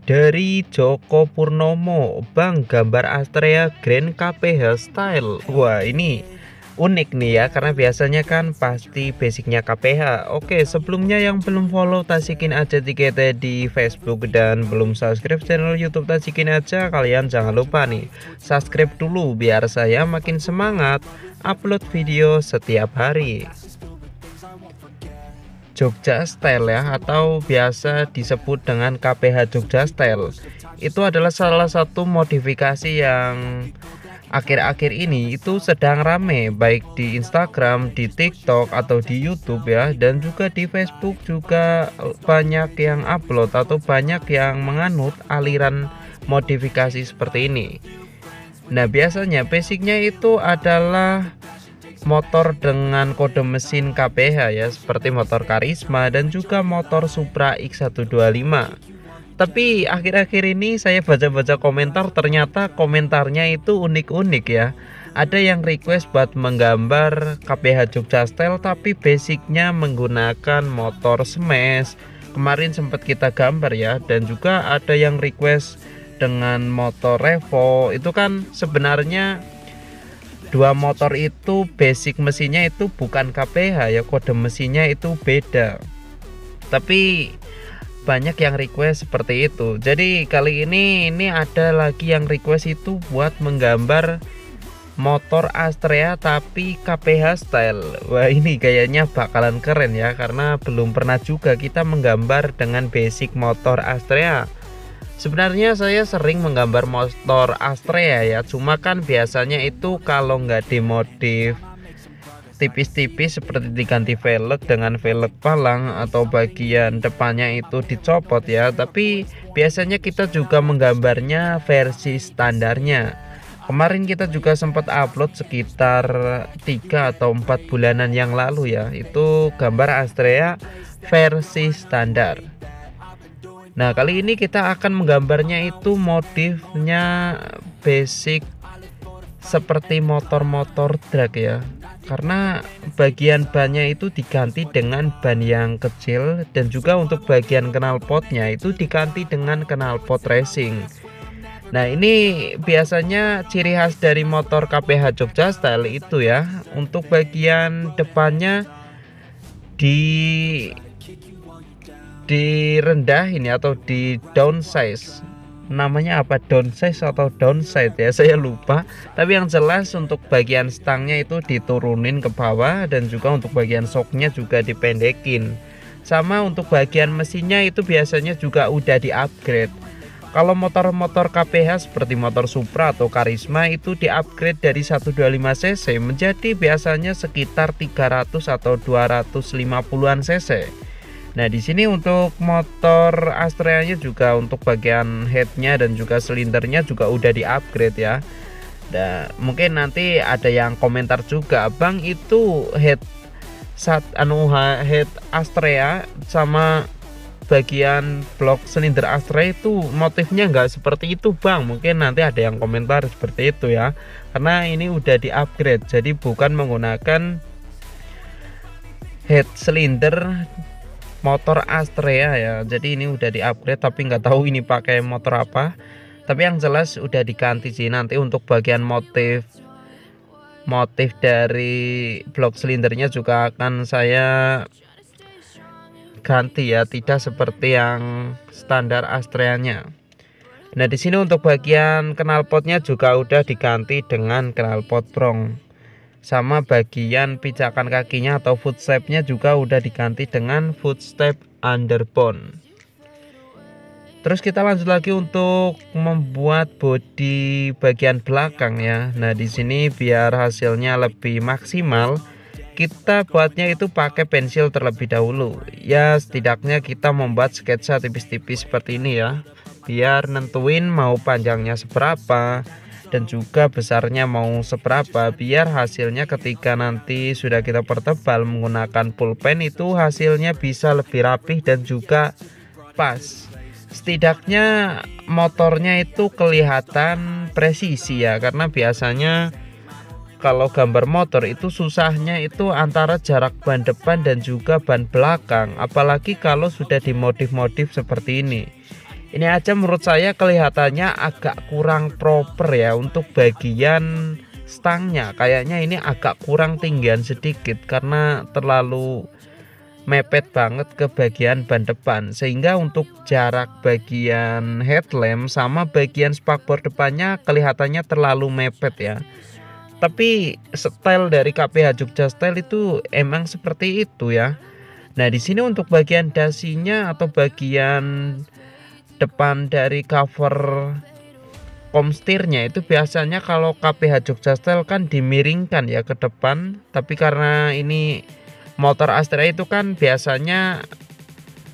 Dari Joko Purnomo, Bang, gambar Astrea Grand KPH Style. Wah, ini unik nih ya, karena biasanya kan pasti basicnya KPH. Oke, sebelumnya yang belum follow Tasikin Aja TKT di Facebook dan belum subscribe channel YouTube Tasikin Aja, kalian jangan lupa nih subscribe dulu biar saya makin semangat upload video setiap hari. Jogja Style ya, atau biasa disebut dengan KPH Jogja Style, itu adalah salah satu modifikasi yang akhir-akhir ini itu sedang rame, baik di Instagram, di TikTok, atau di YouTube ya, dan juga di Facebook juga banyak yang upload atau banyak yang menganut aliran modifikasi seperti ini. Nah, biasanya basicnya itu adalah motor dengan kode mesin KPH ya, seperti motor Karisma dan juga motor Supra X125. Tapi akhir-akhir ini saya baca-baca komentar, ternyata komentarnya itu unik-unik ya. Ada yang request buat menggambar KPH Jogja Style tapi basicnya menggunakan motor Smash. Kemarin sempat kita gambar ya, dan juga ada yang request dengan motor Revo. Itu kan sebenarnya dua motor itu basic mesinnya itu bukan KPH ya, kode mesinnya itu beda. Tapi banyak yang request seperti itu. Jadi kali ini ada lagi yang request itu buat menggambar motor Astrea tapi KPH Style. Wah, ini kayaknya bakalan keren ya, karena belum pernah juga kita menggambar dengan basic motor Astrea. Sebenarnya saya sering menggambar motor Astrea ya, cuma kan biasanya itu kalau nggak dimodif tipis-tipis seperti diganti velg dengan velg palang atau bagian depannya itu dicopot ya, tapi biasanya kita juga menggambarnya versi standarnya. Kemarin kita juga sempat upload sekitar 3 atau 4 bulanan yang lalu ya, itu gambar Astrea versi standar. Nah, kali ini kita akan menggambarnya itu modifnya basic seperti motor-motor drag ya, karena bagian bannya itu diganti dengan ban yang kecil, dan juga untuk bagian knalpotnya itu diganti dengan knalpot racing. Nah, ini biasanya ciri khas dari motor KPH Jogja Style itu ya, untuk bagian depannya direndahin ya, atau di downsize. Namanya apa, downsize atau downside ya, saya lupa. Tapi yang jelas untuk bagian stangnya itu diturunin ke bawah, dan juga untuk bagian shocknya juga dipendekin. Sama untuk bagian mesinnya itu biasanya juga udah di upgrade. Kalau motor-motor KPH seperti motor Supra atau Karisma itu di upgrade dari 125 cc menjadi biasanya sekitar 300 atau 250-an cc. Nah, di sini untuk motor Astrea-nya juga untuk bagian headnya dan juga silindernya juga udah di-upgrade ya. Nah, mungkin nanti ada yang komentar juga, Bang, itu head Astrea sama bagian blok silinder Astrea itu motifnya nggak seperti itu, Bang. Mungkin nanti ada yang komentar seperti itu ya, karena ini udah di-upgrade, jadi bukan menggunakan head silinder motor Astrea ya. Jadi ini udah di-upgrade, tapi nggak tahu ini pakai motor apa. Tapi yang jelas udah diganti sih. Nanti untuk bagian motif dari blok silindernya juga akan saya ganti ya, tidak seperti yang standar Astrea-nya. Nah, di sini untuk bagian knalpotnya juga udah diganti dengan knalpot brong. Sama bagian pijakan kakinya atau footstep-nya juga udah diganti dengan footstep underbone. Terus kita lanjut lagi untuk membuat bodi bagian belakang ya. Nah, di sini biar hasilnya lebih maksimal, kita buatnya itu pakai pensil terlebih dahulu. Ya, setidaknya kita membuat sketsa tipis-tipis seperti ini ya, biar nentuin mau panjangnya seberapa dan juga besarnya mau seberapa, biar hasilnya ketika nanti sudah kita pertebal menggunakan pulpen itu hasilnya bisa lebih rapih dan juga pas. Setidaknya motornya itu kelihatan presisi ya, karena biasanya kalau gambar motor itu susahnya itu antara jarak ban depan dan juga ban belakang, apalagi kalau sudah dimodif-modif seperti ini. Ini aja menurut saya kelihatannya agak kurang proper ya untuk bagian stangnya. Kayaknya ini agak kurang tinggian sedikit karena terlalu mepet banget ke bagian ban depan, sehingga untuk jarak bagian headlamp sama bagian spakbor depannya kelihatannya terlalu mepet ya. Tapi style dari KPH Jogja Style itu emang seperti itu ya. Nah, di sini untuk bagian dasinya atau bagian depan dari cover komstirnya itu biasanya kalau KPH Jogja Style kan dimiringkan ya ke depan, tapi karena ini motor Astrea itu kan biasanya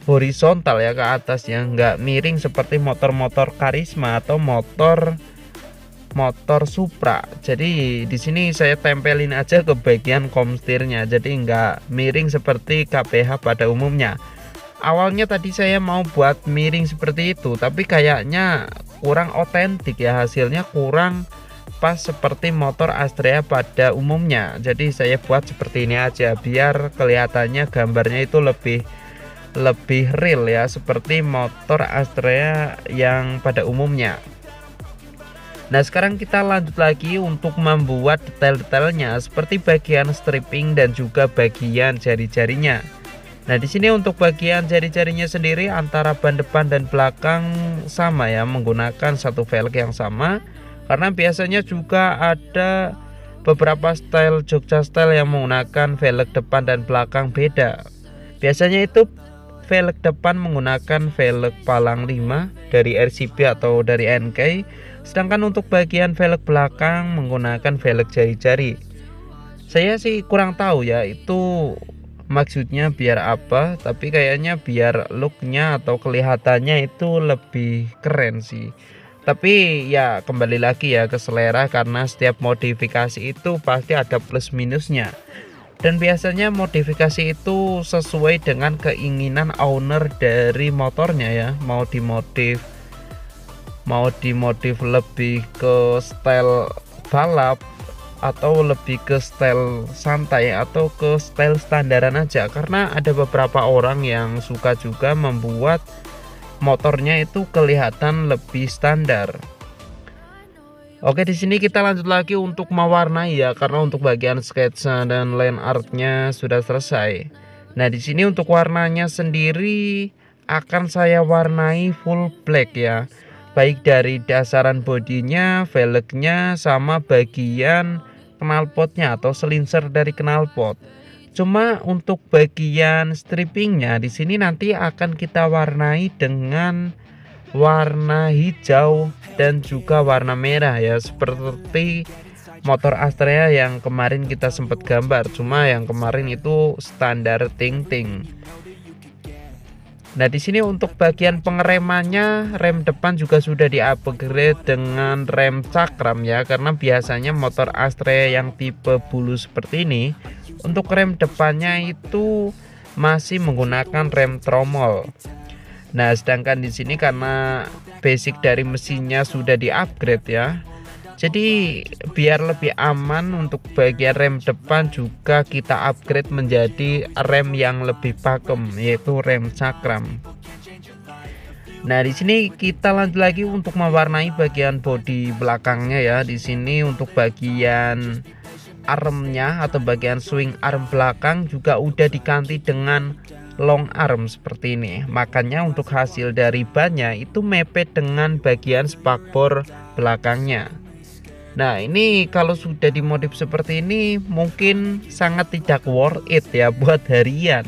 horizontal ya ke atas ya, nggak miring seperti motor-motor Karisma atau motor Supra. Jadi di sini saya tempelin aja ke bagian komstirnya, jadi nggak miring seperti KPH pada umumnya. Awalnya tadi saya mau buat miring seperti itu, tapi kayaknya kurang otentik ya, hasilnya kurang pas seperti motor Astrea pada umumnya. Jadi saya buat seperti ini aja biar kelihatannya gambarnya itu lebih real ya, seperti motor Astrea yang pada umumnya. Nah, sekarang kita lanjut lagi untuk membuat detail-detailnya seperti bagian stripping dan juga bagian jari-jarinya. Nah, di sini untuk bagian jari-jarinya sendiri antara ban depan dan belakang sama ya, menggunakan satu velg yang sama. Karena biasanya juga ada beberapa style Jogja Style yang menggunakan velg depan dan belakang beda. Biasanya itu velg depan menggunakan velg palang 5 dari RCP atau dari NK, sedangkan untuk bagian velg belakang menggunakan velg jari-jari. Saya sih kurang tahu ya itu maksudnya biar apa, tapi kayaknya biar looknya atau kelihatannya itu lebih keren sih. Tapi ya kembali lagi ya ke selera, karena setiap modifikasi itu pasti ada plus minusnya. Dan biasanya modifikasi itu sesuai dengan keinginan owner dari motornya ya. Mau dimodif lebih ke style balap, atau lebih ke style santai, atau ke style standaran aja. Karena ada beberapa orang yang suka juga membuat motornya itu kelihatan lebih standar. Oke, di sini kita lanjut lagi untuk mewarnai ya, karena untuk bagian sketsa dan line artnya sudah selesai. Nah, di sini untuk warnanya sendiri akan saya warnai full black ya, baik dari dasaran bodinya, velgnya, sama bagian knalpotnya atau selinser dari knalpot. Cuma untuk bagian strippingnya di sini nanti akan kita warnai dengan warna hijau dan juga warna merah ya, seperti motor Astrea yang kemarin kita sempat gambar. Cuma yang kemarin itu standar ting-ting. Nah, di sini untuk bagian pengeremannya, rem depan juga sudah di-upgrade dengan rem cakram ya, karena biasanya motor Astrea yang tipe bulu seperti ini untuk rem depannya itu masih menggunakan rem tromol. Nah, sedangkan di sini karena basic dari mesinnya sudah di-upgrade ya, jadi biar lebih aman untuk bagian rem depan juga kita upgrade menjadi rem yang lebih pakem, yaitu rem cakram. Nah, di sini kita lanjut lagi untuk mewarnai bagian bodi belakangnya ya. Di sini untuk bagian armnya atau bagian swing arm belakang juga udah diganti dengan long arm seperti ini. Makanya untuk hasil dari bannya itu mepet dengan bagian spakbor belakangnya. Nah, ini kalau sudah dimodif seperti ini mungkin sangat tidak worth it ya buat harian.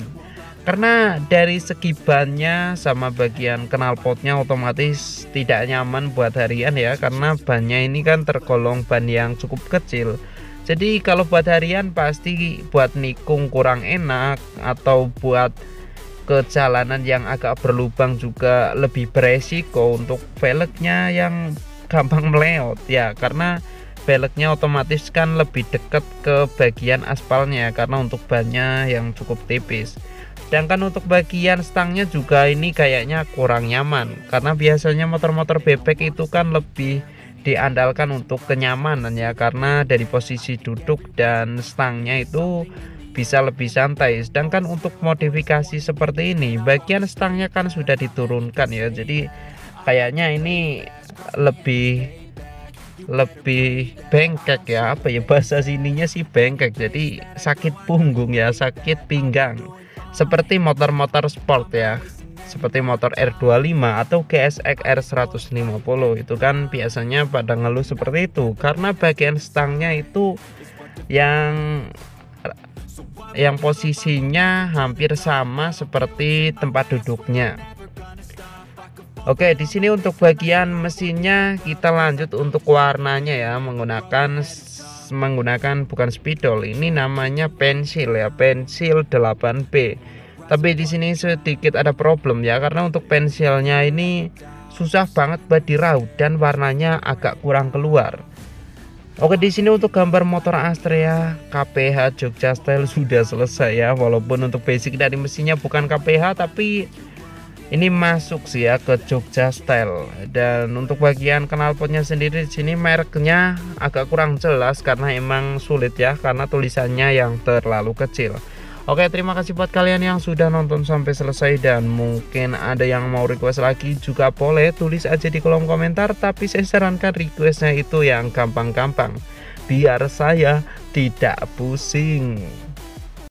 Karena dari segi bannya sama bagian knalpotnya otomatis tidak nyaman buat harian ya, karena bannya ini kan tergolong ban yang cukup kecil. Jadi kalau buat harian pasti buat nikung kurang enak, atau buat ke jalanan yang agak berlubang juga lebih beresiko. Untuk velgnya yang gampang meleot ya, karena velgnya otomatis kan lebih dekat ke bagian aspalnya karena untuk bannya yang cukup tipis. Sedangkan untuk bagian stangnya juga ini kayaknya kurang nyaman, karena biasanya motor-motor bebek itu kan lebih diandalkan untuk kenyamanan ya, karena dari posisi duduk dan stangnya itu bisa lebih santai. Sedangkan untuk modifikasi seperti ini bagian stangnya kan sudah diturunkan ya, jadi kayaknya ini lebih lebih bengkek ya, apa ya bahasa sininya sih, bengkek, jadi sakit punggung ya, sakit pinggang, seperti motor-motor sport ya, seperti motor R25 atau GSX R150. Itu kan biasanya pada ngeluh seperti itu karena bagian stangnya itu yang posisinya hampir sama seperti tempat duduknya. Oke, di sini untuk bagian mesinnya kita lanjut untuk warnanya ya, menggunakan bukan spidol, ini namanya pensil ya, pensil 8B. Tapi di sini sedikit ada problem ya, karena untuk pensilnya ini susah banget buat diraut dan warnanya agak kurang keluar. Oke, di sini untuk gambar motor Astrea KPH Jogja Style sudah selesai ya, walaupun untuk basic dari mesinnya bukan KPH tapi ini masuk sih ya ke Jogja Style. Dan untuk bagian knalpotnya sendiri di sini mereknya agak kurang jelas karena emang sulit ya, karena tulisannya yang terlalu kecil. Oke, terima kasih buat kalian yang sudah nonton sampai selesai, dan mungkin ada yang mau request lagi juga boleh tulis aja di kolom komentar, tapi saya sarankan requestnya itu yang gampang-gampang biar saya tidak pusing.